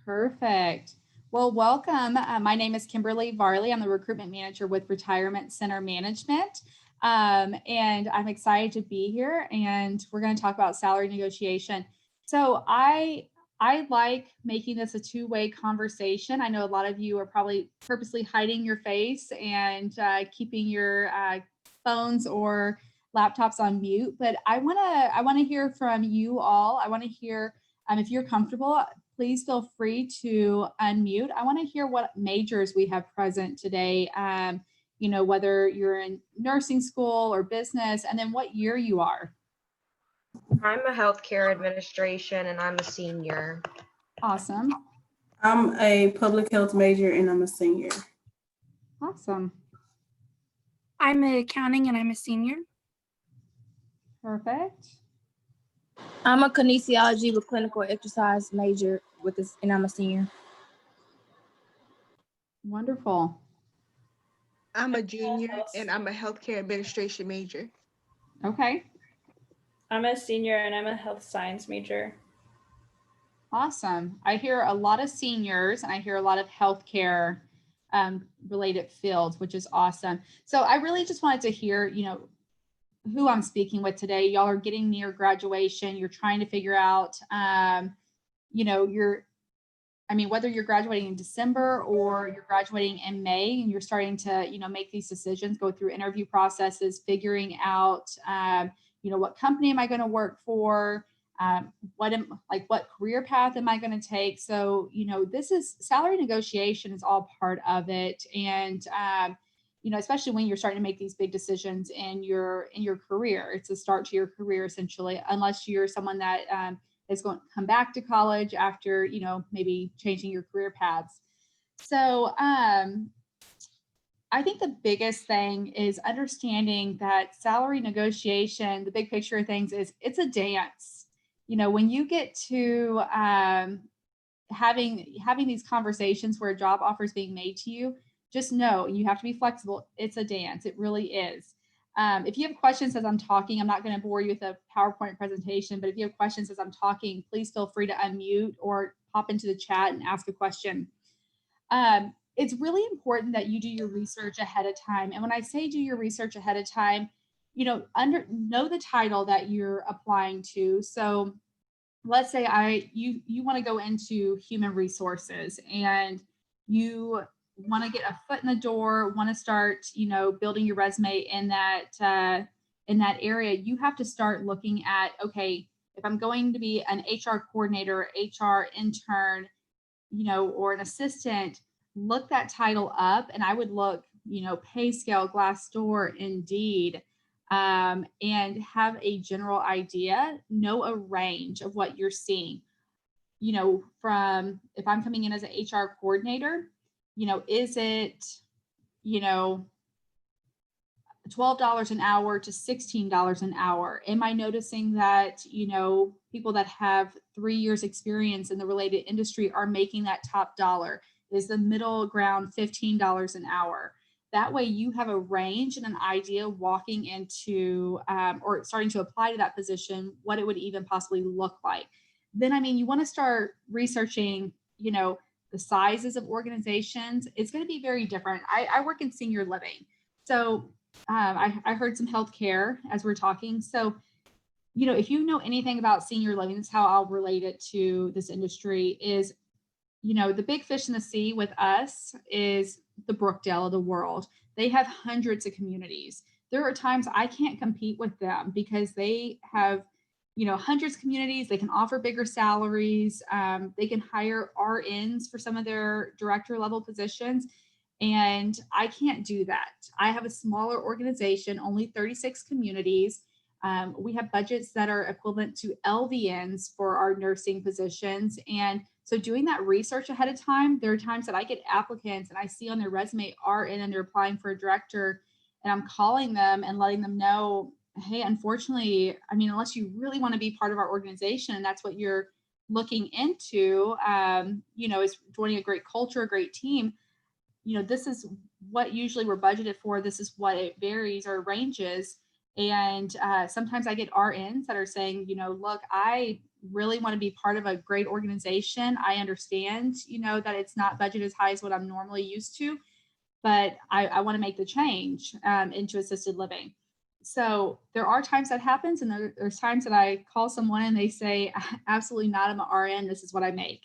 Perfect. Well, welcome. My name is Kimberly Varley. I'm the recruitment manager with Retirement Center Management. And I'm excited to be here and we're going to talk about salary negotiation. So I like making this a two-way conversation. I know a lot of you are probably purposely hiding your face and keeping your phones or laptops on mute, but I want to hear from you all. I want to hear if you're comfortable, please feel free to unmute. I want to hear what majors we have present today. Whether you're in nursing school or business, and then what year you are. I'm a healthcare administration and I'm a senior. Awesome. I'm a public health major and I'm a senior. Awesome. I'm in accounting and I'm a senior. Perfect. I'm a kinesiology with clinical exercise major with this, and I'm a senior. Wonderful. I'm a junior and I'm a healthcare administration major. Okay. I'm a senior and I'm a health science major. Awesome. I hear a lot of seniors and I hear a lot of healthcare related fields, which is awesome. So I really just wanted to hear, who I'm speaking with today. Y'all are getting near graduation. You're trying to figure out, whether you're graduating in December or you're graduating in May and you're starting to, make these decisions, go through interview processes, figuring out, what company am I going to work for? What career path am I going to take? So, this is salary negotiation is all part of it. And, especially when you're starting to make these big decisions in your career, it's a start to your career essentially, unless you're someone that is going to come back to college after, maybe changing your career paths. So I think the biggest thing is understanding that salary negotiation, the big picture of things is it's a dance. When you get to having these conversations where a job offer is being made to you, just know you have to be flexible. It's a dance. It really is. If you have questions as I'm talking, I'm not going to bore you with a PowerPoint presentation, but if you have questions as I'm talking, please feel free to unmute or pop into the chat and ask a question. It's really important that you do your research ahead of time. And when I say do your research ahead of time, know the title that you're applying to. So let's say you want to go into human resources and you want to get a foot in the door, want to start, building your resume in that area. You have to start looking at, okay, if I'm going to be an HR coordinator, HR intern, or an assistant, look that title up. And I would look, pay scale, Glassdoor, Indeed, and have a general idea, know a range of what you're seeing, from if I'm coming in as an HR coordinator, is it, $12 an hour to $16 an hour? Am I noticing that, people that have 3 years experience in the related industry are making that top dollar? Is the middle ground $15 an hour? That way you have a range and an idea walking into or starting to apply to that position, what it would even possibly look like. Then, you want to start researching, the sizes of organizations. It's going to be very different. I work in senior living. So I heard some healthcare as we're talking. So, if you know anything about senior living, that's how I'll relate it to this industry is, the big fish in the sea with us is the Brookdale of the world. They have hundreds of communities. There are times I can't compete with them because they have, hundreds of communities. They can offer bigger salaries. They can hire RNs for some of their director level positions. And I can't do that. I have a smaller organization, only 36 communities. We have budgets that are equivalent to LVNs for our nursing positions. And so doing that research ahead of time, there are times that I get applicants and I see on their resume RN and they're applying for a director, and I'm calling them and letting them know, hey, unfortunately, unless you really want to be part of our organization and that's what you're looking into, is joining a great culture, a great team, this is what usually we're budgeted for. This is what it varies or ranges. And sometimes I get RNs that are saying, you know, look, I really want to be part of a great organization. I understand, you know, that it's not budget as high as what I'm normally used to, but I want to make the change into assisted living. So there are times that happens, and there's times that I call someone and they say, absolutely not, I'm an RN, this is what I make.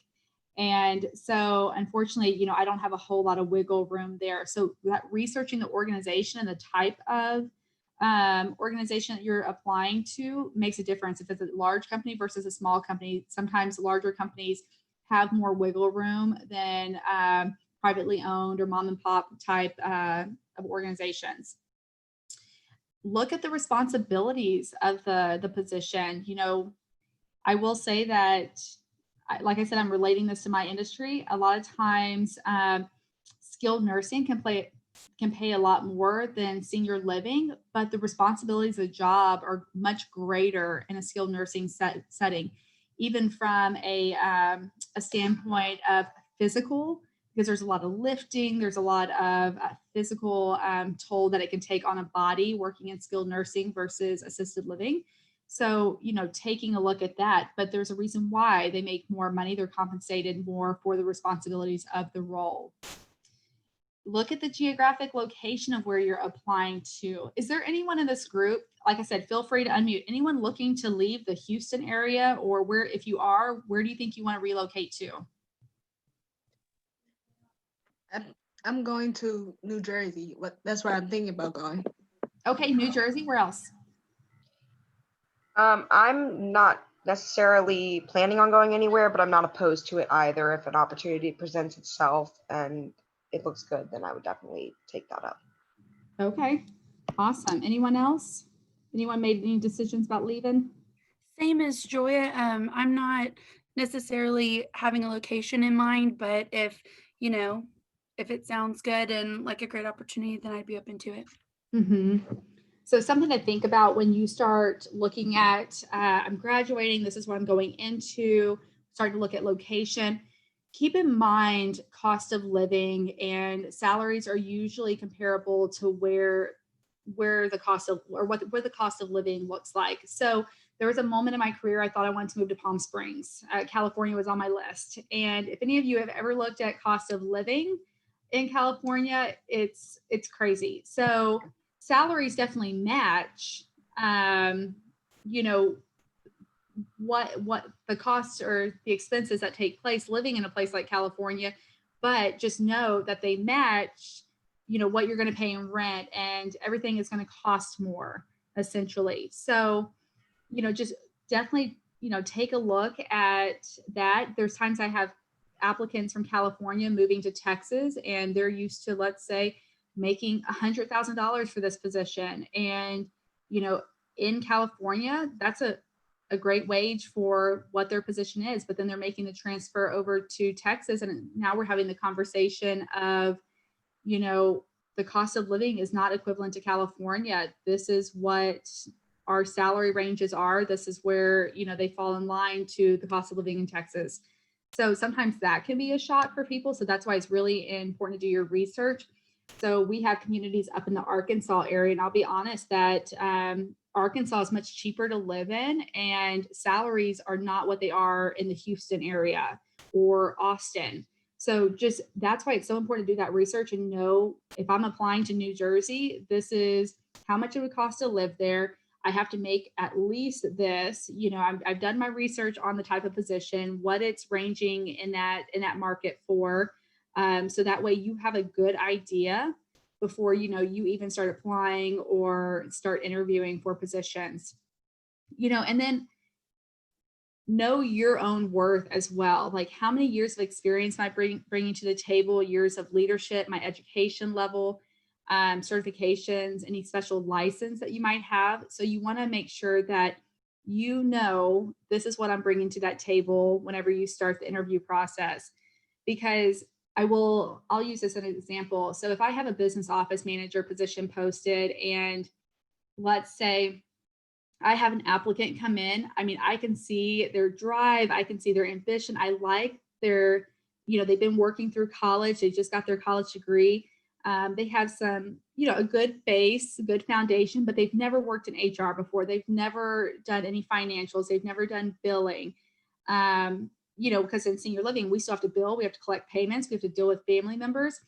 And so unfortunately, you know, I don't have a whole lot of wiggle room there. So that researching the organization and the type of organization that you're applying to makes a difference. If it's a large company versus a small company, sometimes larger companies have more wiggle room than privately owned or mom and pop type of organizations. Look at the responsibilities of the position. You know, I will say that, like I said, I'm relating this to my industry. A lot of times, skilled nursing can pay a lot more than senior living, but the responsibilities of the job are much greater in a skilled nursing setting, even from a standpoint of physical, because there's a lot of lifting, there's a lot of physical toll that it can take on a body working in skilled nursing versus assisted living. So, you know, taking a look at that, but there's a reason why they make more money. They're compensated more for the responsibilities of the role. Look at the geographic location of where you're applying to. Is there anyone in this group? Like I said, feel free to unmute. Anyone looking to leave the Houston area, or where, if you are, where do you think you want to relocate to? I'm going to New Jersey. That's where I'm thinking about going. Okay, New Jersey, where else? I'm not necessarily planning on going anywhere, but I'm not opposed to it either. If an opportunity presents itself and it looks good, then I would definitely take that up. Okay, awesome. Anyone else? Anyone made any decisions about leaving? Same as Joya. I'm not necessarily having a location in mind, but if, you know, if it sounds good and like a great opportunity, then I'd be open to it. Mm-hmm. So something to think about when you start looking at, I'm graduating, this is what I'm going into, start to look at location. Keep in mind cost of living, and salaries are usually comparable to where the cost of, or where the cost of living looks like. So there was a moment in my career I thought I wanted to move to Palm Springs. California was on my list. And if any of you have ever looked at cost of living in California, it's crazy. So salaries definitely match, you know, what the costs or the expenses that take place living in a place like California, but just know that they match, you know, what you're going to pay in rent, and everything is going to cost more essentially. So, you know, just definitely, you know, take a look at that. There's times I have applicants from California moving to Texas, and they're used to, let's say, making $100,000 for this position. And, you know, in California, that's a great wage for what their position is, but then they're making the transfer over to Texas. And now we're having the conversation of, you know, the cost of living is not equivalent to California. This is what our salary ranges are. This is where, you know, they fall in line to the cost of living in Texas. So sometimes that can be a shock for people. So that's why it's really important to do your research. So we have communities up in the Arkansas area, and I'll be honest that Arkansas is much cheaper to live in, and salaries are not what they are in the Houston area or Austin. So just that's why it's so important to do that research and know, if I'm applying to New Jersey, this is how much it would cost to live there. I have to make at least this, you know, I've done my research on the type of position, what it's ranging in that market for. So that way you have a good idea before, you know, you even start applying or start interviewing for positions, you know, and then know your own worth as well. Like, how many years of experience am I bringing to the table, years of leadership, my education level, certifications, any special license that you might have. So you want to make sure that, you know, this is what I'm bringing to that table whenever you start the interview process. Because I'll use this as an example. So if I have a business office manager position posted, and let's say I have an applicant come in, I mean, I can see their drive, I can see their ambition. I like their, you know, they've been working through college, they just got their college degree. They have some, a good base, a good foundation, but they've never worked in HR before. They've never done any financials. They've never done billing. Because in senior living, we still have to bill, we have to collect payments, we have to deal with family members.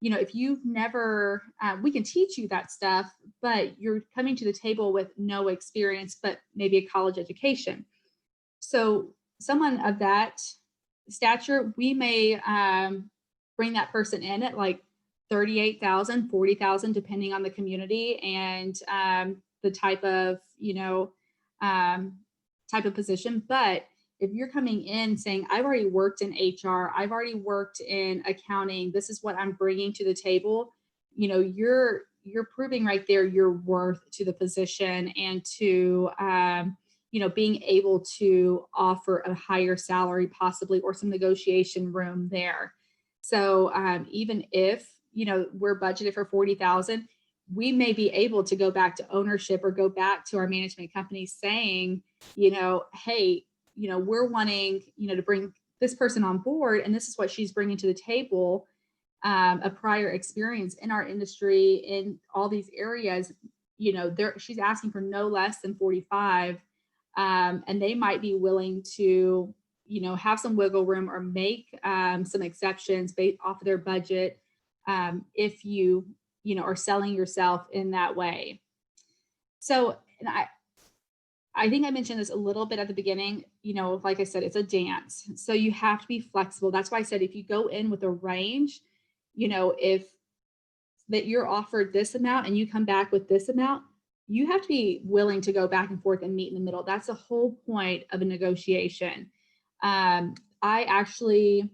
If you've never, we can teach you that stuff, but you're coming to the table with no experience, but maybe a college education. So someone of that stature, we may bring that person in at like 38,000, 40,000, depending on the community and the type of, type of position. But if you're coming in saying, I've already worked in HR, I've already worked in accounting, this is what I'm bringing to the table, you're proving right there your worth to the position and to, being able to offer a higher salary possibly, or some negotiation room there. So even if, we're budgeted for 40,000, we may be able to go back to ownership or go back to our management company saying, hey, we're wanting, to bring this person on board, and this is what she's bringing to the table, a prior experience in our industry in all these areas. She's asking for no less than 45, and they might be willing to, have some wiggle room or make some exceptions based off of their budget, if you, are selling yourself in that way. So, and I think I mentioned this a little bit at the beginning, like I said, it's a dance. So you have to be flexible. That's why I said, if you go in with a range, if that you're offered this amount and you come back with this amount, you have to be willing to go back and forth and meet in the middle. That's the whole point of a negotiation. I actually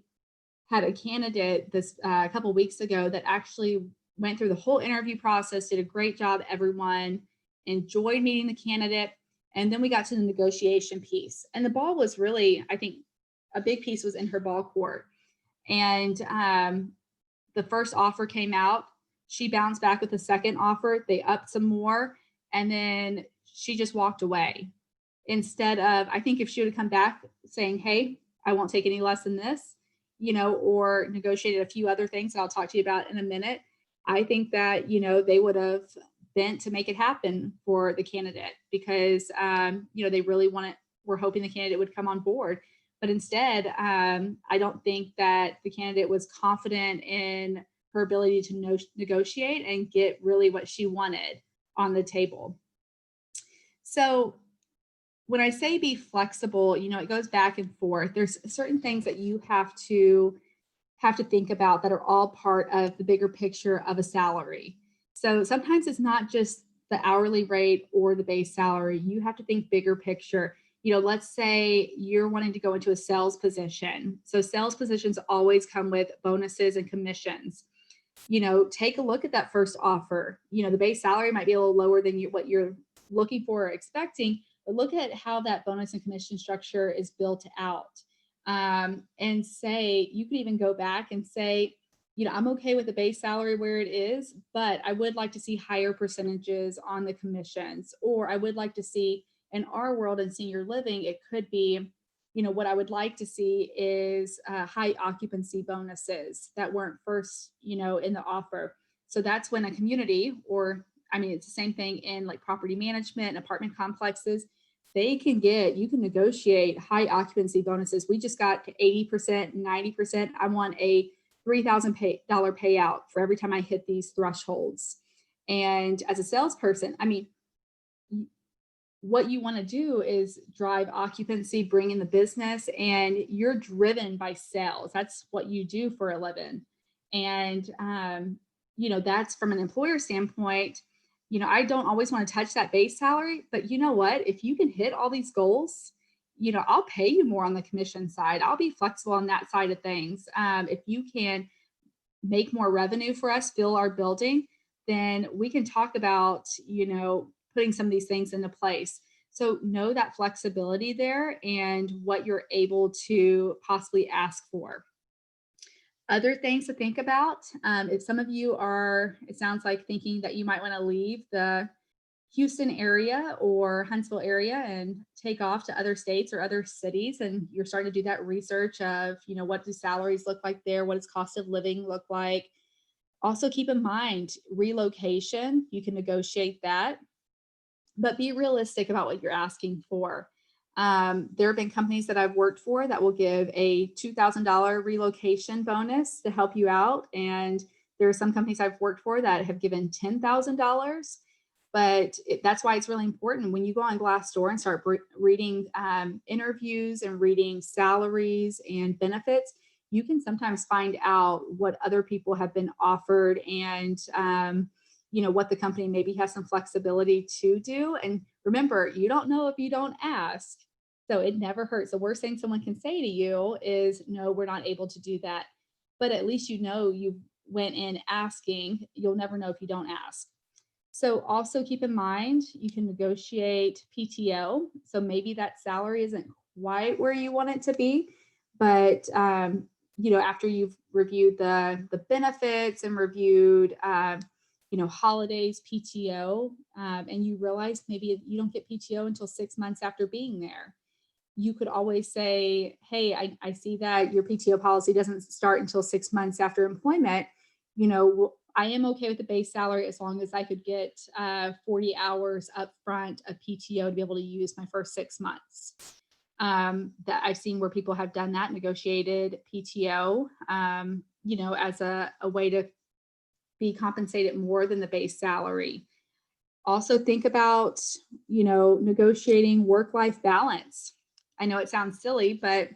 had a candidate this a couple of weeks ago that actually went through the whole interview process, did a great job. Everyone enjoyed meeting the candidate. And then we got to the negotiation piece, and the ball was really, I think a big piece was in her ball court. And the first offer came out, she bounced back with the second offer, they upped some more, and then she just walked away. Instead of, I think if she would have come back saying, hey, I won't take any less than this, or negotiated a few other things that I'll talk to you about in a minute, I think that, they would have bent to make it happen for the candidate, because they really were hoping the candidate would come on board. But instead, I don't think that the candidate was confident in her ability to negotiate and get really what she wanted on the table. So when I say be flexible, it goes back and forth. There's certain things that you have to think about that are all part of the bigger picture of a salary. So sometimes it's not just the hourly rate or the base salary. You have to think bigger picture. Let's say you're wanting to go into a sales position. So sales positions always come with bonuses and commissions. Take a look at that first offer. The base salary might be a little lower than what you're looking for or expecting, but look at how that bonus and commission structure is built out. And say, you could even go back and say, I'm okay with the base salary where it is, but I would like to see higher percentages on the commissions, or I would like to see, in our world in senior living, it could be, what I would like to see is high occupancy bonuses that weren't first, in the offer. So that's when a community, or it's the same thing in like property management and apartment complexes, you can negotiate high occupancy bonuses. We just got to 80%, 90%. I want a $3,000 payout for every time I hit these thresholds. And as a salesperson, what you want to do is drive occupancy, bring in the business, and you're driven by sales. That's what you do for a living. And, that's from an employer standpoint. I don't always want to touch that base salary, but you know what? If you can hit all these goals, I'll pay you more on the commission side. I'll be flexible on that side of things. If you can make more revenue for us, fill our building, then we can talk about, putting some of these things into place. So know that flexibility there and what you're able to possibly ask for. Other things to think about, if some of you are, it sounds like, thinking that you might want to leave the Houston area or Huntsville area and take off to other states or other cities, and you're starting to do that research of, what do salaries look like there? What does cost of living look like? Also keep in mind relocation, you can negotiate that, but be realistic about what you're asking for. There have been companies that I've worked for that will give a $2,000 relocation bonus to help you out. And there are some companies I've worked for that have given $10,000. But that's why it's really important when you go on Glassdoor and start reading interviews and reading salaries and benefits, you can sometimes find out what other people have been offered and what the company maybe has some flexibility to do. And remember, you don't know if you don't ask. So it never hurts. The worst thing someone can say to you is, no, we're not able to do that. But at least you went in asking. You'll never know if you don't ask. So also keep in mind, you can negotiate PTO. So maybe that salary isn't quite where you want it to be, but after you've reviewed the benefits and reviewed holidays, PTO, and you realize maybe you don't get PTO until 6 months after being there. You could always say, hey, I see that your PTO policy doesn't start until 6 months after employment. I am okay with the base salary as long as I could get 40 hours up front of PTO to be able to use my first 6 months. That I've seen where people have done that, negotiated PTO, as a way to be compensated more than the base salary. Also think about, negotiating work-life balance. I know it sounds silly, but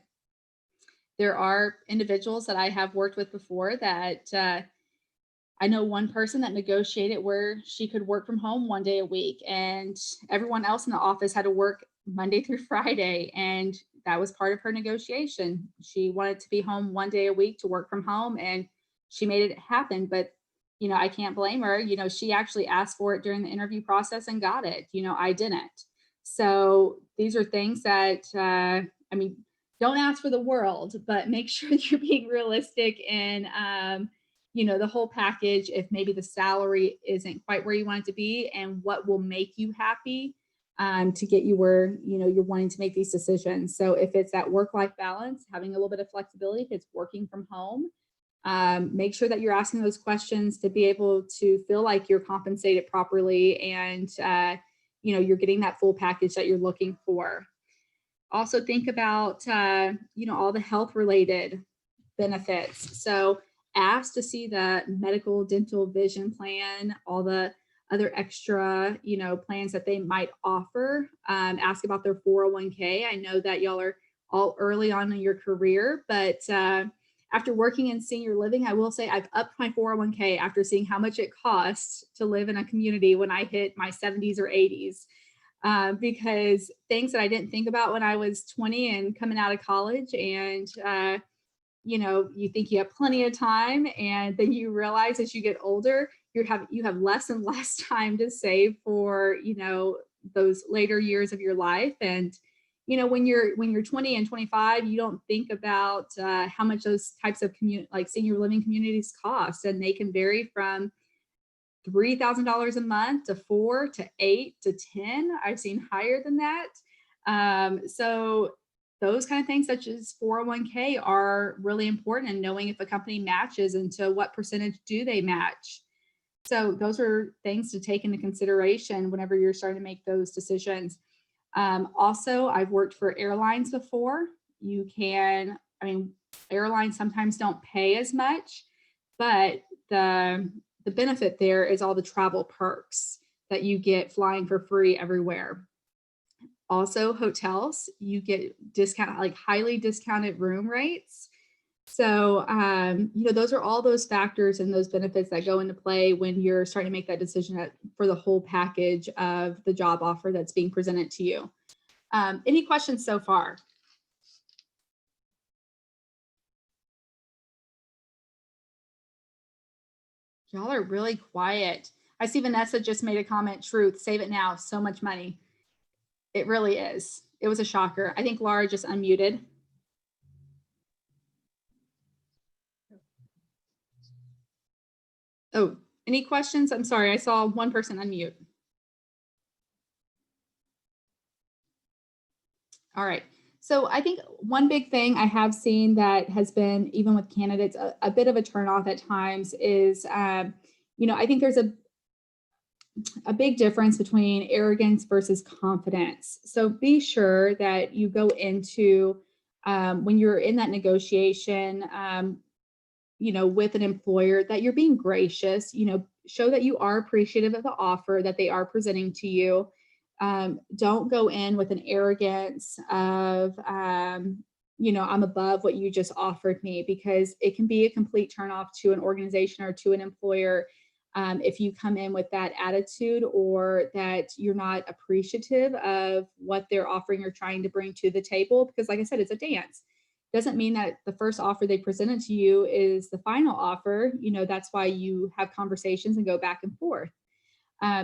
there are individuals that I have worked with before that I know one person that negotiated where she could work from home 1 day a week, and everyone else in the office had to work Monday through Friday. And that was part of her negotiation. She wanted to be home 1 day a week to work from home, and she made it happen. But, I can't blame her. She actually asked for it during the interview process and got it. I didn't. So these are things that, don't ask for the world, but make sure you're being realistic in, the whole package. If maybe the salary isn't quite where you want it to be, and what will make you happy to get you where, you're wanting to make these decisions. So if it's that work-life balance, having a little bit of flexibility, if it's working from home, make sure that you're asking those questions to be able to feel like you're compensated properly and, you're getting that full package that you're looking for. Also think about, all the health related benefits. So ask to see the medical, dental, vision plan, all the other extra, plans that they might offer. Ask about their 401k. I know that y'all are all early on in your career, but after working in senior living, I will say I've upped my 401k after seeing how much it costs to live in a community when I hit my 70s or 80s. Because things that I didn't think about when I was 20 and coming out of college, and you think you have plenty of time, and then you realize as you get older, you have less and less time to save for, those later years of your life. And, when you're 20 and 25, you don't think about how much those types of like senior living communities cost. And they can vary from $3,000 a month to $4,000 to $8,000 to $10,000. I've seen higher than that. So those kind of things, such as 401k, are really important, and knowing if a company matches and to what percentage do they match. So those are things to take into consideration whenever you're starting to make those decisions. Also, I've worked for airlines before. Airlines sometimes don't pay as much, but the benefit there is all the travel perks that you get flying for free everywhere. Also, hotels, you get highly discounted room rates. So, those are all those factors and those benefits that go into play when you're starting to make that decision for the whole package of the job offer that's being presented to you. Any questions so far? Y'all are really quiet. I see Vanessa just made a comment, truth, save it now, so much money. It really is. It was a shocker. I think Laura just unmuted. Oh, any questions? I'm sorry, I saw one person unmute. All right, So I think one big thing I have seen that has been, even with candidates, a bit of a turnoff at times is, I think there's a big difference between arrogance versus confidence. So be sure that you go into, when you're in that negotiation, with an employer, that you're being gracious, show that you are appreciative of the offer that they are presenting to you. Don't go in with an arrogance of, I'm above what you just offered me, because it can be a complete turnoff to an organization or to an employer if you come in with that attitude, or that you're not appreciative of what they're offering or trying to bring to the table. Because like I said, it's a dance. Doesn't mean that the first offer they presented to you is the final offer. That's why you have conversations and go back and forth.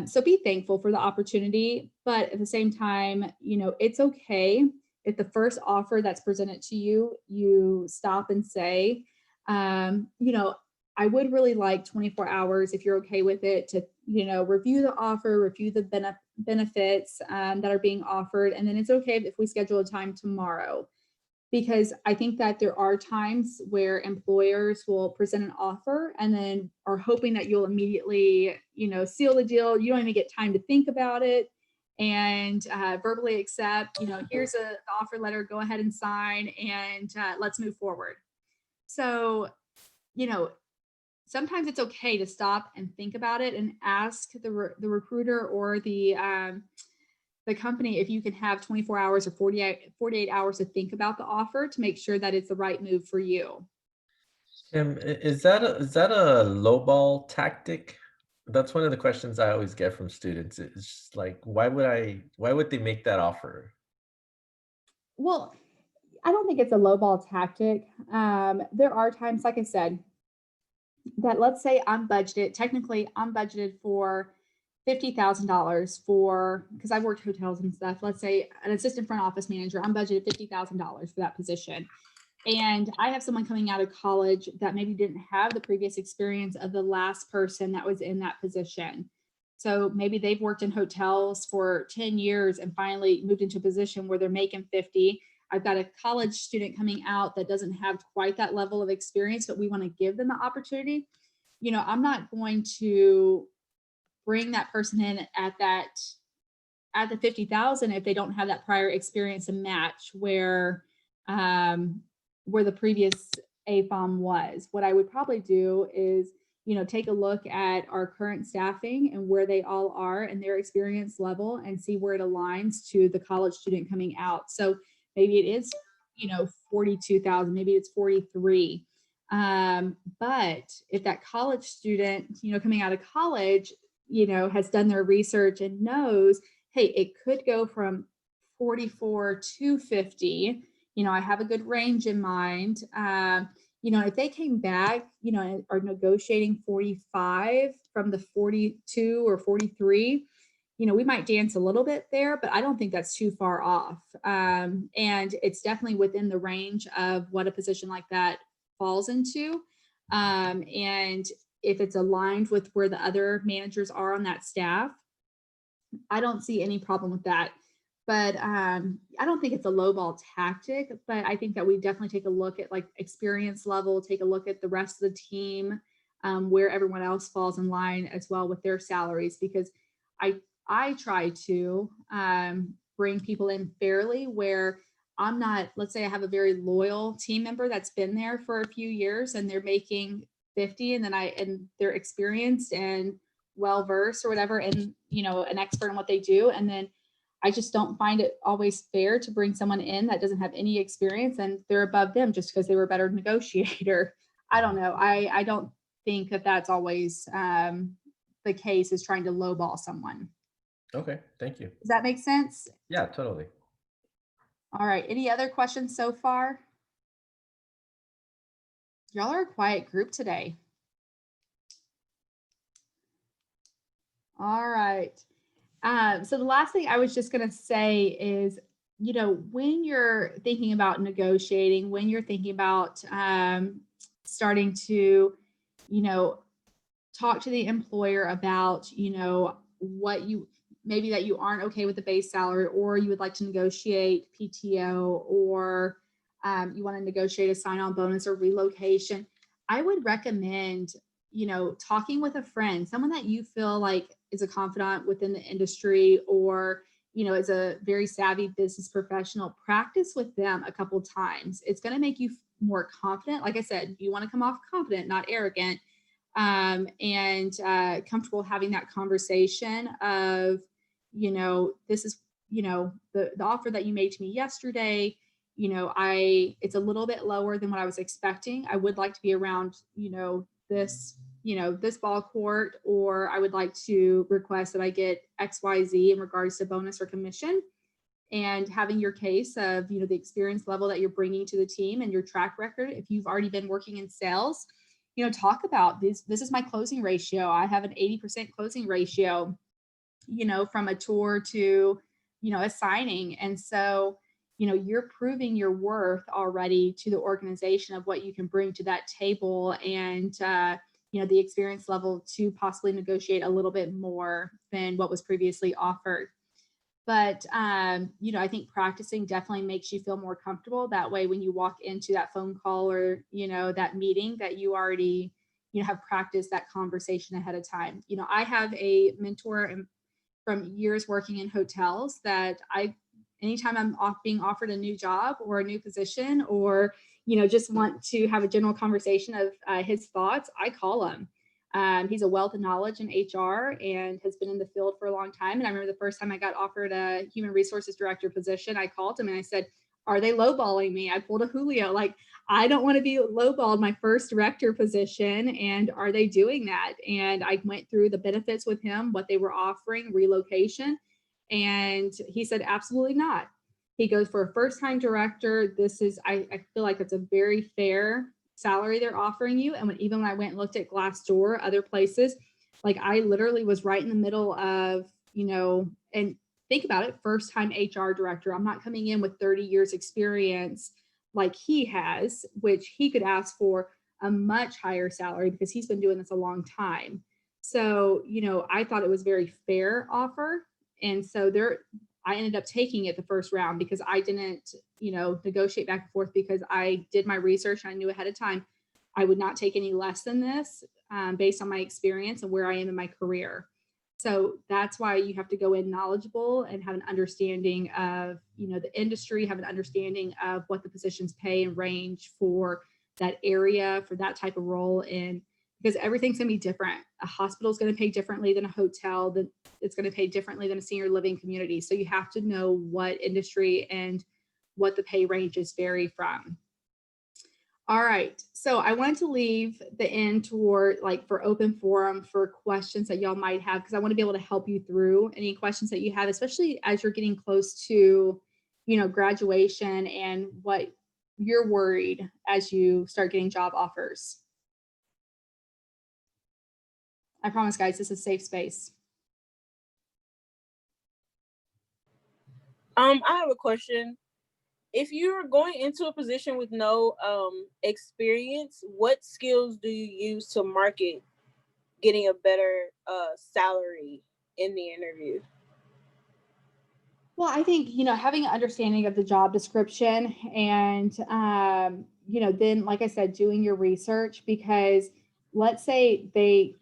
So be thankful for the opportunity, but at the same time, it's okay if the first offer that's presented to you, you stop and say, I would really like 24 hours, if you're okay with it, to, review the offer, review the benefits that are being offered. And then it's okay if we schedule a time tomorrow. Because I think that there are times where employers will present an offer and then are hoping that you'll immediately, seal the deal. You don't even get time to think about it and verbally accept, here's the offer letter, go ahead and sign, and let's move forward. So, sometimes it's okay to stop and think about it and ask the recruiter or the company if you can have 24 hours or 48 hours to think about the offer to make sure that it's the right move for you. Is that a lowball tactic? That's one of the questions I always get from students. It's just like, why would they make that offer? Well, I don't think it's a lowball tactic. There are times, like I said, that let's say I'm budgeted for $50,000 for, because I've worked hotels and stuff. Let's say an assistant front office manager, I'm budgeted $50,000 for that position. And I have someone coming out of college that maybe didn't have the previous experience of the last person that was in that position. So maybe they've worked in hotels for 10 years and finally moved into a position where they're making 50. I've got a college student coming out that doesn't have quite that level of experience, but we want to give them the opportunity. I'm not going to bring that person in at the 50,000 if they don't have that prior experience and match where the previous AFOM was. What I would probably do is, take a look at our current staffing and where they all are and their experience level and see where it aligns to the college student coming out. So maybe it is, 42,000, maybe it's 43. But if that college student, coming out of college, has done their research and knows, hey, it could go from 44 to 50. I have a good range in mind. If they came back, are negotiating 45 from the 42 or 43, we might dance a little bit there, but I don't think that's too far off. And it's definitely within the range of what a position like that falls into. And if it's aligned with where the other managers are on that staff, I don't see any problem with that. But I don't think it's a lowball tactic, but I think that we definitely take a look at like experience level, take a look at the rest of the team, where everyone else falls in line as well with their salaries, because I try to bring people in fairly where I'm not, let's say I have a very loyal team member that's been there for a few years and they're making 50 and they're experienced and well-versed or whatever, and, an expert in what they do. And then I just don't find it always fair to bring someone in that doesn't have any experience and they're above them just because they were a better negotiator. I don't know. I don't think that that's always the case, is trying to lowball someone. Okay, thank you. Does that make sense? Yeah, totally. All right. Any other questions so far? Y'all are a quiet group today. All right. So the last thing I was just going to say is, when you're thinking about negotiating, when you're thinking about starting to, talk to the employer about, what you maybe that you aren't okay with the base salary, or you would like to negotiate PTO, or you want to negotiate a sign-on bonus or relocation, I would recommend, talking with a friend, someone that you feel like is a confidant within the industry, or, is a very savvy business professional. Practice with them a couple times. It's going to make you more confident. Like I said, you want to come off confident, not arrogant, and comfortable having that conversation of, this is, the offer that you made to me yesterday, it's a little bit lower than what I was expecting. I would like to be around, this ball court, or I would like to request that I get XYZ in regards to bonus or commission. And having your case of, the experience level that you're bringing to the team and your track record. If you've already been working in sales, talk about this. This is my closing ratio. I have an 80% closing ratio, from a tour to, a signing. And so, you're proving your worth already to the organization of what you can bring to that table, and, the experience level to possibly negotiate a little bit more than what was previously offered. But, I think practicing definitely makes you feel more comfortable. That way, when you walk into that phone call or, that meeting, that you already, have practiced that conversation ahead of time. I have a mentor from years working in hotels that anytime I'm being offered a new job or a new position, or, just want to have a general conversation of his thoughts, I call him. He's a wealth of knowledge in HR and has been in the field for a long time. And I remember the first time I got offered a human resources director position, I called him and I said, are they lowballing me? I pulled a Julio, like, I don't want to be lowballed my first director position. And are they doing that? And I went through the benefits with him, what they were offering, relocation. And he said, absolutely not. He goes, for a first-time director, I feel like it's a very fair salary they're offering you. And even when I went and looked at Glassdoor, other places, like, I literally was right in the middle of, and think about it, first-time HR director. I'm not coming in with 30 years experience like he has, which he could ask for a much higher salary because he's been doing this a long time. So, I thought it was very fair offer. And so I ended up taking it the first round because I didn't, negotiate back and forth, because I did my research and I knew ahead of time I would not take any less than this based on my experience and where I am in my career. So that's why you have to go in knowledgeable and have an understanding of, the industry, have an understanding of what the positions pay and range for that area, for that type of role. And because everything's going to be different. A hospital is going to pay differently than a hotel, that it's going to pay differently than a senior living community. So you have to know what industry and what the pay ranges vary from. All right. So I wanted to leave the end for open forum for questions that y'all might have, because I want to be able to help you through any questions that you have, especially as you're getting close to, graduation and what you're worried as you start getting job offers. I promise, guys, this is a safe space. I have a question. If you're going into a position with no experience, what skills do you use to market getting a better salary in the interview? Well, I think, having an understanding of the job description and, then, like I said, doing your research, because let's say they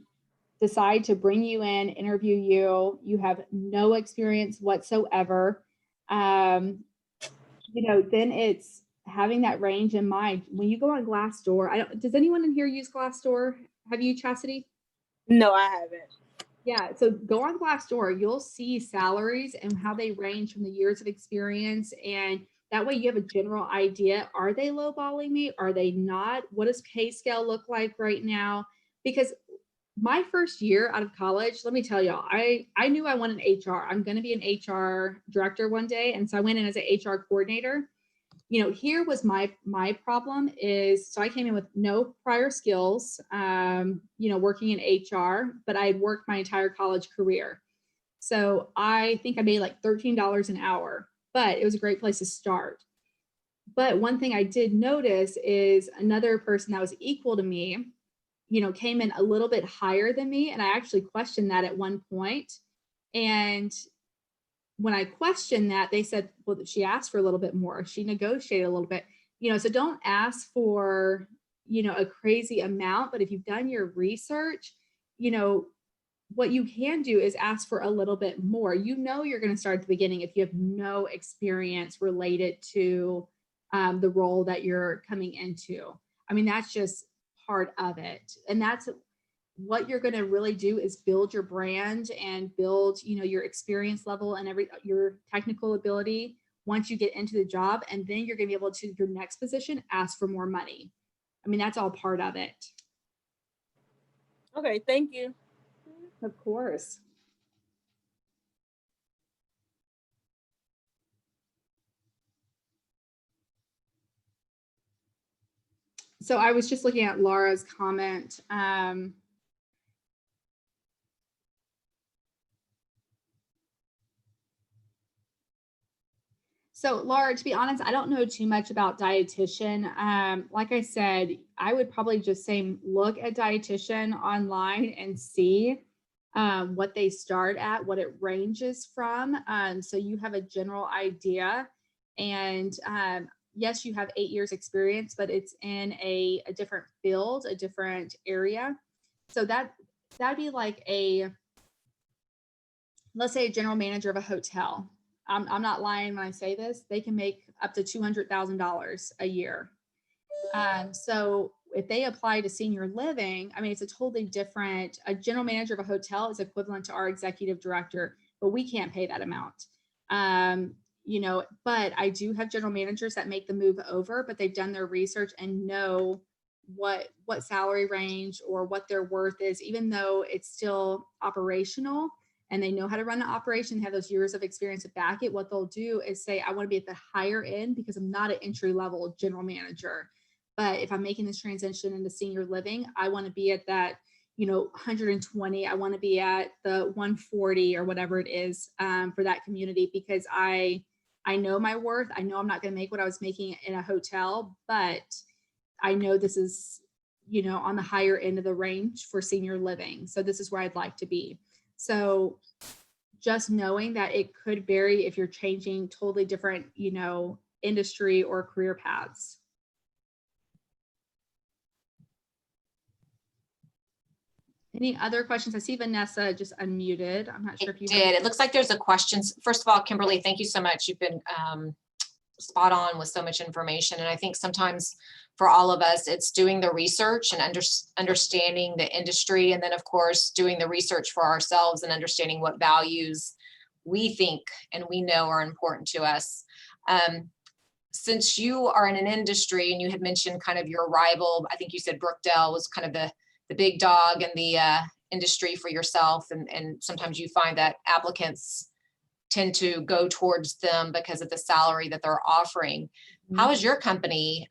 decide to bring you in, interview you, you have no experience whatsoever. Then it's having that range in mind. When you go on Glassdoor, does anyone in here use Glassdoor? Have you, Chastity? No, I haven't. Yeah, so go on Glassdoor, you'll see salaries and how they range from the years of experience. And that way you have a general idea. Are they lowballing me? Are they not? What does pay scale look like right now? Because my first year out of college, let me tell y'all, I knew I wanted HR. I'm going to be an HR director one day. And so I went in as an HR coordinator. Here was my problem is, so I came in with no prior skills, working in HR, but I had worked my entire college career. So I think I made like $13 an hour, but it was a great place to start. But one thing I did notice is another person that was equal to me, came in a little bit higher than me. And I actually questioned that at one point. And when I questioned that, they said, well, she asked for a little bit more. She negotiated a little bit, so don't ask for, a crazy amount, but if you've done your research, what you can do is ask for a little bit more. You're going to start at the beginning if you have no experience related to the role that you're coming into. I mean, that's just part of it. And that's what you're going to really do is build your brand and build, your experience level and your technical ability once you get into the job. And then you're going to be able to, your next position, ask for more money. I mean, that's all part of it. Okay, thank you. Of course. So I was just looking at Laura's comment. So Laura, to be honest, I don't know too much about dietitian. Like I said, I would probably just say look at dietitian online and see what they start at, what it ranges from. So you have a general idea. And yes, you have 8 years experience, but it's in a different field, a different area. So that'd be like let's say a general manager of a hotel. I'm not lying when I say this. They can make up to $200,000 a year. So if they apply to senior living, I mean, it's a totally different, a general manager of a hotel is equivalent to our executive director, but we can't pay that amount. But I do have general managers that make the move over, but they've done their research and know what salary range or what their worth is, even though it's still operational and they know how to run the operation, have those years of experience to back it. What they'll do is say, I want to be at the higher end because I'm not an entry level general manager. But if I'm making this transition into senior living, I want to be at that, 120. I want to be at the 140 or whatever it is for that community, because I know my worth. I know I'm not going to make what I was making in a hotel, but I know this is, on the higher end of the range for senior living. So this is where I'd like to be. So just knowing that it could vary if you're changing totally different, industry or career paths. Any other questions? I see Vanessa just unmuted. I'm not sure if you did. It looks like there's a question. First of all, Kimberly, thank you so much. You've been spot on with so much information. And I think sometimes for all of us, it's doing the research and understanding the industry. And then of course, doing the research for ourselves and understanding what values we think and we know are important to us. Since you are in an industry and you had mentioned kind of your rival, I think you said Brookdale was kind of the big dog in the industry for yourself. And sometimes you find that applicants tend to go towards them because of the salary that they're offering. Mm-hmm. How has your company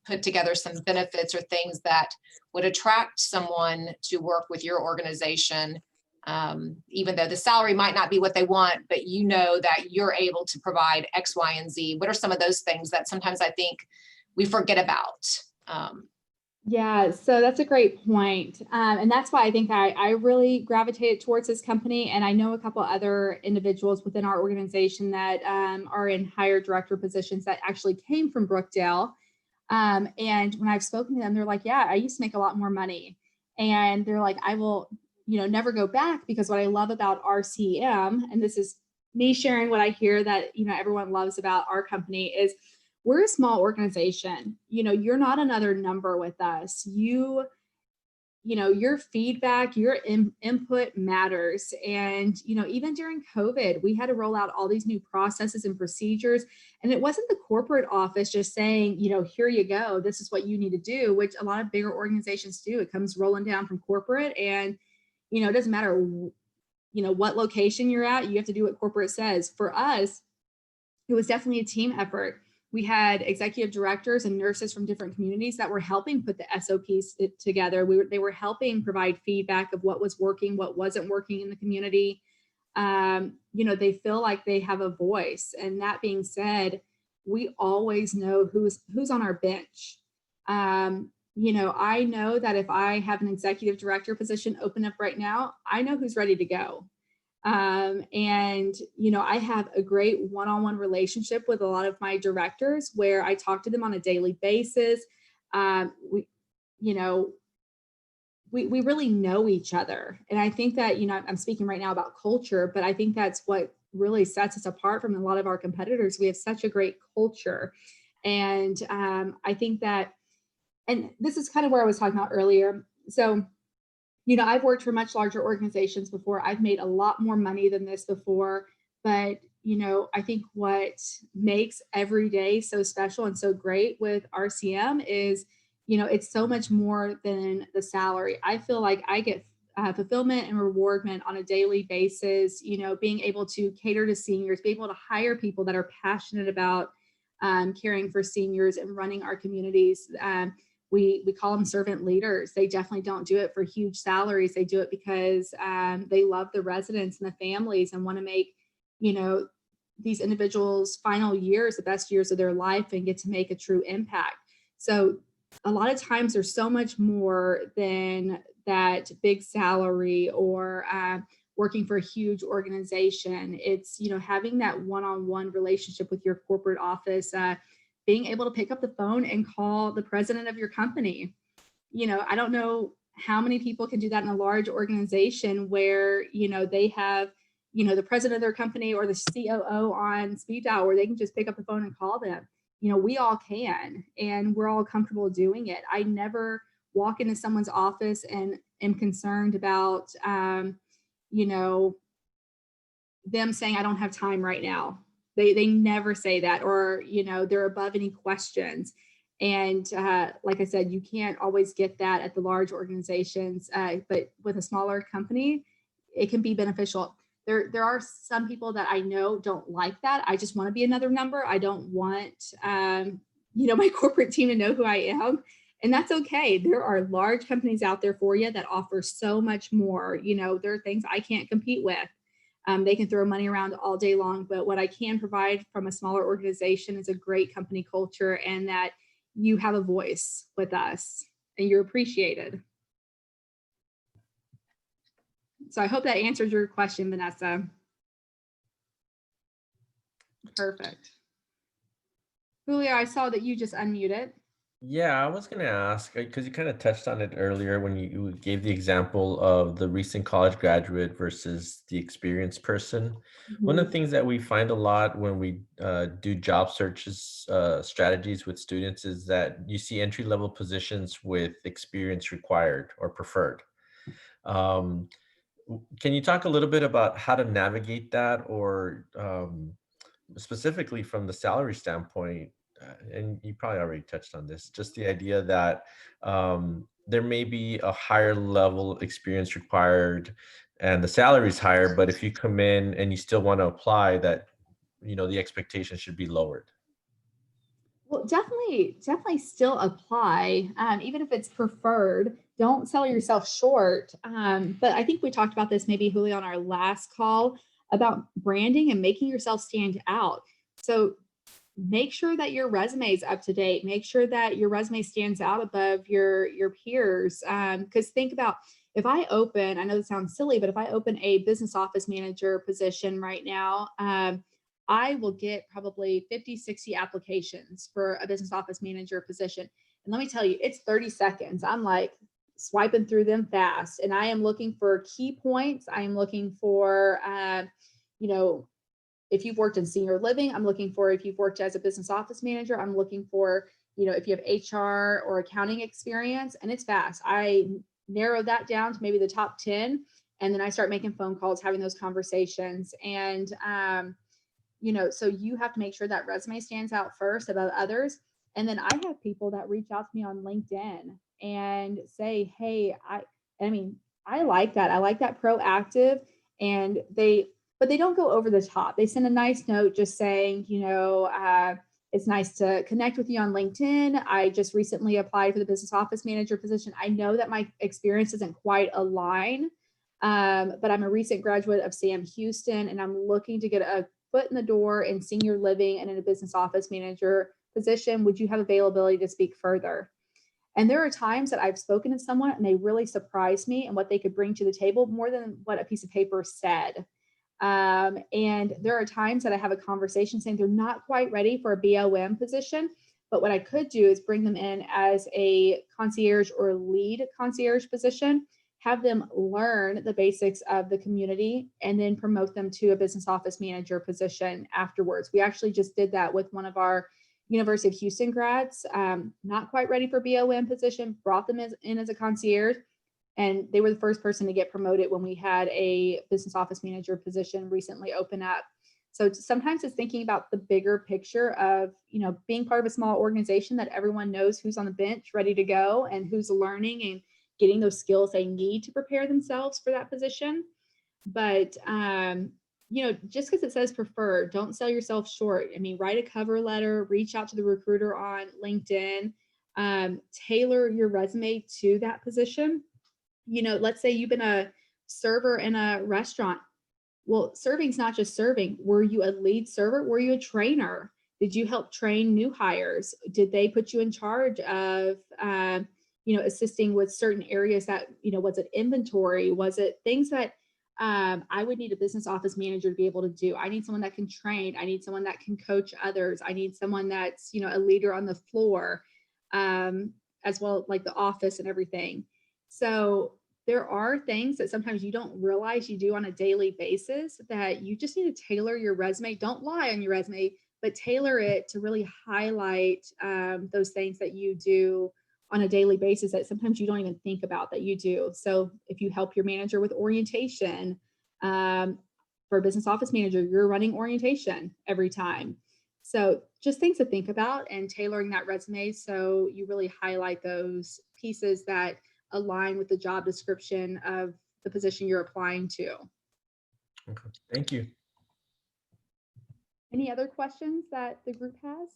put together some benefits or things that would attract someone to work with your organization, even though the salary might not be what they want, but that you're able to provide X, Y, and Z? What are some of those things that sometimes I think we forget about? Yeah, so that's a great point. And that's why I think I really gravitated towards this company. And I know a couple other individuals within our organization that are in higher director positions that actually came from Brookdale. And when I've spoken to them, they're like, yeah, I used to make a lot more money. And they're like, I will, never go back, because what I love about RCM, and this is me sharing what I hear that, everyone loves about our company, is we're a small organization. You're not another number with us. Your feedback, your input matters. And, even during COVID, we had to roll out all these new processes and procedures. And it wasn't the corporate office just saying, here you go, this is what you need to do, which a lot of bigger organizations do. It comes rolling down from corporate, and, it doesn't matter, what location you're at, you have to do what corporate says. For us, it was definitely a team effort. We had executive directors and nurses from different communities that were helping put the SOPs together. They were helping provide feedback of what was working, what wasn't working in the community. They feel like they have a voice. And that being said, we always know who's on our bench. I know that if I have an executive director position open up right now, I know who's ready to go. And, I have a great one-on-one relationship with a lot of my directors where I talk to them on a daily basis. We, you know, we really know each other. And I think that, I'm speaking right now about culture, but I think that's what really sets us apart from a lot of our competitors. We have such a great culture. And I think that, and this is kind of where I was talking about earlier. So, I've worked for much larger organizations before. I've made a lot more money than this before. But, I think what makes every day so special and so great with RCM is, it's so much more than the salary. I feel like I get fulfillment and rewardment on a daily basis, being able to cater to seniors, be able to hire people that are passionate about caring for seniors and running our communities. We call them servant leaders. They definitely don't do it for huge salaries. They do it because they love the residents and the families and want to make, these individuals' final years the best years of their life and get to make a true impact. So a lot of times there's so much more than that big salary or working for a huge organization. It's, having that one-on-one relationship with your corporate office, being able to pick up the phone and call the president of your company. I don't know how many people can do that in a large organization where, they have, the president of their company or the COO on speed dial where they can just pick up the phone and call them. We all can, and we're all comfortable doing it. I never walk into someone's office and am concerned about, them saying, I don't have time right now. They never say that, or, they're above any questions. And like I said, you can't always get that at the large organizations, but with a smaller company, it can be beneficial. There are some people that I know don't like that. I just want to be another number. I don't want, my corporate team to know who I am. And that's okay. There are large companies out there for you that offer so much more. There are things I can't compete with. They can throw money around all day long, but what I can provide from a smaller organization is a great company culture and that you have a voice with us and you're appreciated. So I hope that answers your question, Vanessa. Perfect. Julio, I saw that you just unmuted. Yeah, I was going to ask, because you kind of touched on it earlier when you gave the example of the recent college graduate versus the experienced person. One of the things that we find a lot when we do job searches strategies with students is that you see entry-level positions with experience required or preferred. Can you talk a little bit about how to navigate that, or specifically from the salary standpoint? And you probably already touched on this, just the idea that there may be a higher level experience required and the salary is higher, but if you come in and you still want to apply, that, the expectation should be lowered. Well, definitely still apply, even if it's preferred. Don't sell yourself short. But I think we talked about this maybe, Julio, on our last call about branding and making yourself stand out. So make sure that your resume is up to date. Make sure that your resume stands out above your peers. Because think about, if I open, I know this sounds silly, but if I open a business office manager position right now, I will get probably 50, 60 applications for a business office manager position. And let me tell you, it's 30 seconds. I'm like swiping through them fast. And I am looking for key points. I am looking for, if you've worked in senior living, I'm looking for, if you've worked as a business office manager, I'm looking for, if you have HR or accounting experience, and it's fast. I narrow that down to maybe the top 10. And then I start making phone calls, having those conversations. And, so you have to make sure that resume stands out first above others. And then I have people that reach out to me on LinkedIn and say, hey, I like that. I like that proactive. And but they don't go over the top. They send a nice note just saying, it's nice to connect with you on LinkedIn. I just recently applied for the business office manager position. I know that my experience doesn't quite align, but I'm a recent graduate of Sam Houston, and I'm looking to get a foot in the door in senior living and in a business office manager position. Would you have availability to speak further? And there are times that I've spoken to someone and they really surprised me and what they could bring to the table more than what a piece of paper said. And there are times that I have a conversation saying they're not quite ready for a BOM position, but what I could do is bring them in as a concierge or lead concierge position, have them learn the basics of the community, and then promote them to a business office manager position afterwards. We actually just did that with one of our University of Houston grads, not quite ready for BOM position, brought them in as a concierge, and they were the first person to get promoted when we had a business office manager position recently open up. So sometimes it's thinking about the bigger picture of, being part of a small organization that everyone knows who's on the bench ready to go and who's learning and getting those skills they need to prepare themselves for that position. But, just because it says preferred, don't sell yourself short. I mean, write a cover letter, reach out to the recruiter on LinkedIn, tailor your resume to that position. Let's say you've been a server in a restaurant. Well, serving's not just serving. Were you a lead server? Were you a trainer? Did you help train new hires? Did they put you in charge of, assisting with certain areas that, was it inventory? Was it things that I would need a business office manager to be able to do? I need someone that can train. I need someone that can coach others. I need someone that's, a leader on the floor, as well, like the office and everything. So there are things that sometimes you don't realize you do on a daily basis that you just need to tailor your resume. Don't lie on your resume, but tailor it to really highlight those things that you do on a daily basis that sometimes you don't even think about that you do. So if you help your manager with orientation, for a business office manager, you're running orientation every time. So just things to think about and tailoring that resume so you really highlight those pieces that align with the job description of the position you're applying to. Okay, thank you. Any other questions that the group has?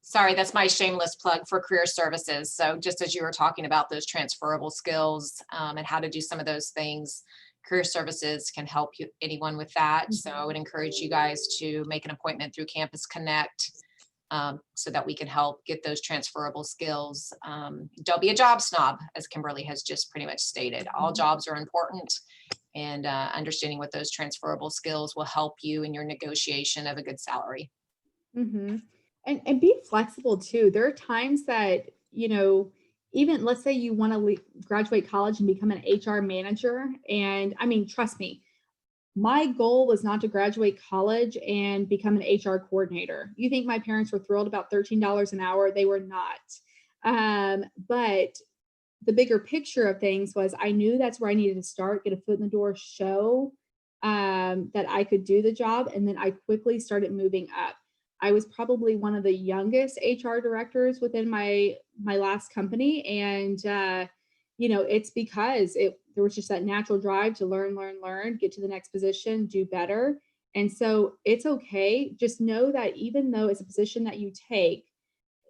Sorry, that's my shameless plug for career services. So just as you were talking about those transferable skills and how to do some of those things, career services can help you, anyone with that. So I would encourage you guys to make an appointment through Campus Connect so that we can help get those transferable skills. Don't be a job snob, as Kimberly has just pretty much stated. All jobs are important, and understanding what those transferable skills will help you in your negotiation of a good salary. Mm-hmm. And be flexible too. There are times that, even let's say you want to graduate college and become an HR manager. And I mean, trust me, my goal was not to graduate college and become an HR coordinator. You think my parents were thrilled about $13 an hour? They were not. But the bigger picture of things was I knew that's where I needed to start, get a foot in the door, show that I could do the job. And then I quickly started moving up. I was probably one of the youngest HR directors within my last company. And, it's because there was just that natural drive to learn, get to the next position, do better. And so it's okay. Just know that even though it's a position that you take,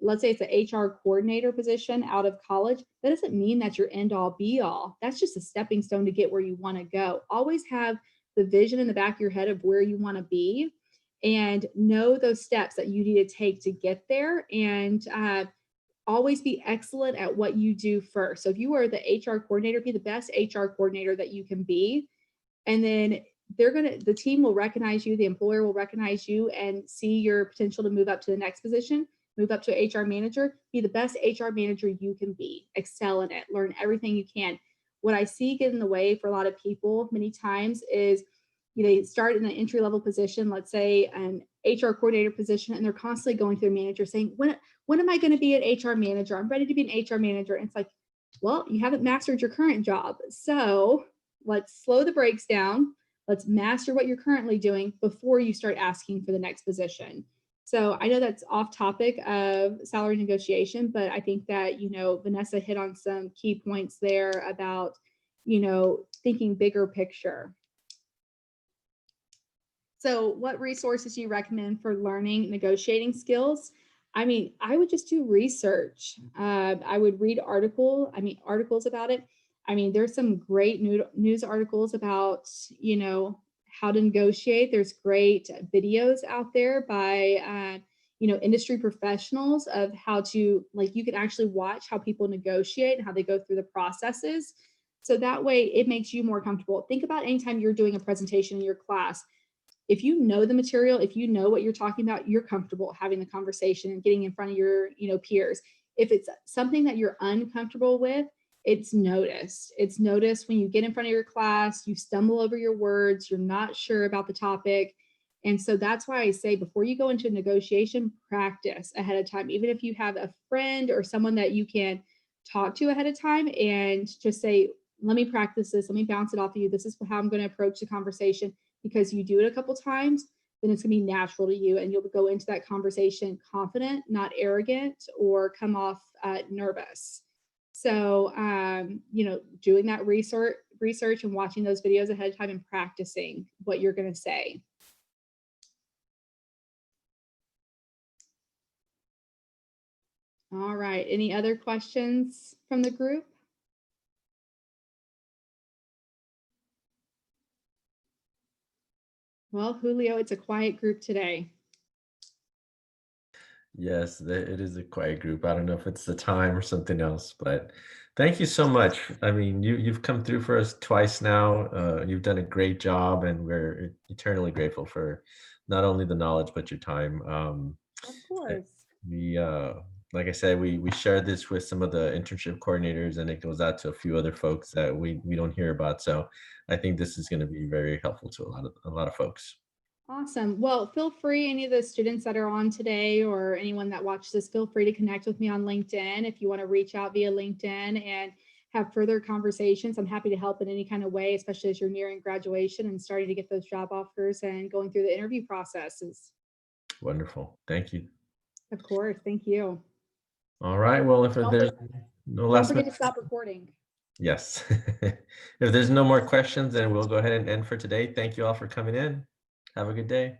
let's say it's an HR coordinator position out of college, that doesn't mean that's your end all be all. That's just a stepping stone to get where you want to go. Always have the vision in the back of your head of where you want to be, and know those steps that you need to take to get there, and always be excellent at what you do first. So if you are the HR coordinator, be the best HR coordinator that you can be. And then the team will recognize you, the employer will recognize you and see your potential to move up to the next position, move up to HR manager, be the best HR manager you can be, excel in it, learn everything you can. What I see get in the way for a lot of people many times is, they start in an entry level position, let's say an HR coordinator position, and they're constantly going to their manager saying, when am I going to be an HR manager? I'm ready to be an HR manager. And it's like, well, you haven't mastered your current job. So let's slow the brakes down. Let's master what you're currently doing before you start asking for the next position. So I know that's off topic of salary negotiation, but I think that, Vanessa hit on some key points there about, thinking bigger picture. So what resources do you recommend for learning negotiating skills? I mean, I would just do research. I would read articles about it. I mean, there's some great news articles about, how to negotiate. There's great videos out there by, industry professionals of how to, like, you can actually watch how people negotiate and how they go through the processes. So that way it makes you more comfortable. Think about anytime you're doing a presentation in your class. If you know the material, if you know what you're talking about, you're comfortable having the conversation and getting in front of your, peers. If it's something that you're uncomfortable with, it's noticed. It's noticed when you get in front of your class, you stumble over your words, you're not sure about the topic. And so that's why I say before you go into a negotiation, practice ahead of time. Even if you have a friend or someone that you can talk to ahead of time and just say, let me practice this, let me bounce it off of you. This is how I'm going to approach the conversation. Because you do it a couple times, then it's gonna be natural to you and you'll go into that conversation confident, not arrogant, or come off nervous. So, doing that research and watching those videos ahead of time and practicing what you're gonna say. All right, any other questions from the group? Well, Julio, it's a quiet group today. Yes, it is a quiet group. I don't know if it's the time or something else, but thank you so much. I mean, you've come through for us twice now. You've done a great job, and we're eternally grateful for not only the knowledge but your time. Of course. We, like I said, we share this with some of the internship coordinators, and it goes out to a few other folks that we don't hear about. So I think this is going to be very helpful to a lot of folks. Awesome. Well, feel free, any of the students that are on today or anyone that watches this, feel free to connect with me on LinkedIn if you want to reach out via LinkedIn and have further conversations. I'm happy to help in any kind of way, especially as you're nearing graduation and starting to get those job offers and going through the interview processes. Wonderful. Thank you. Of course. Thank you. All right. Well, if there's no Don't last forget minute. to stop recording. Yes. If there's no more questions, then we'll go ahead and end for today. Thank you all for coming in. Have a good day.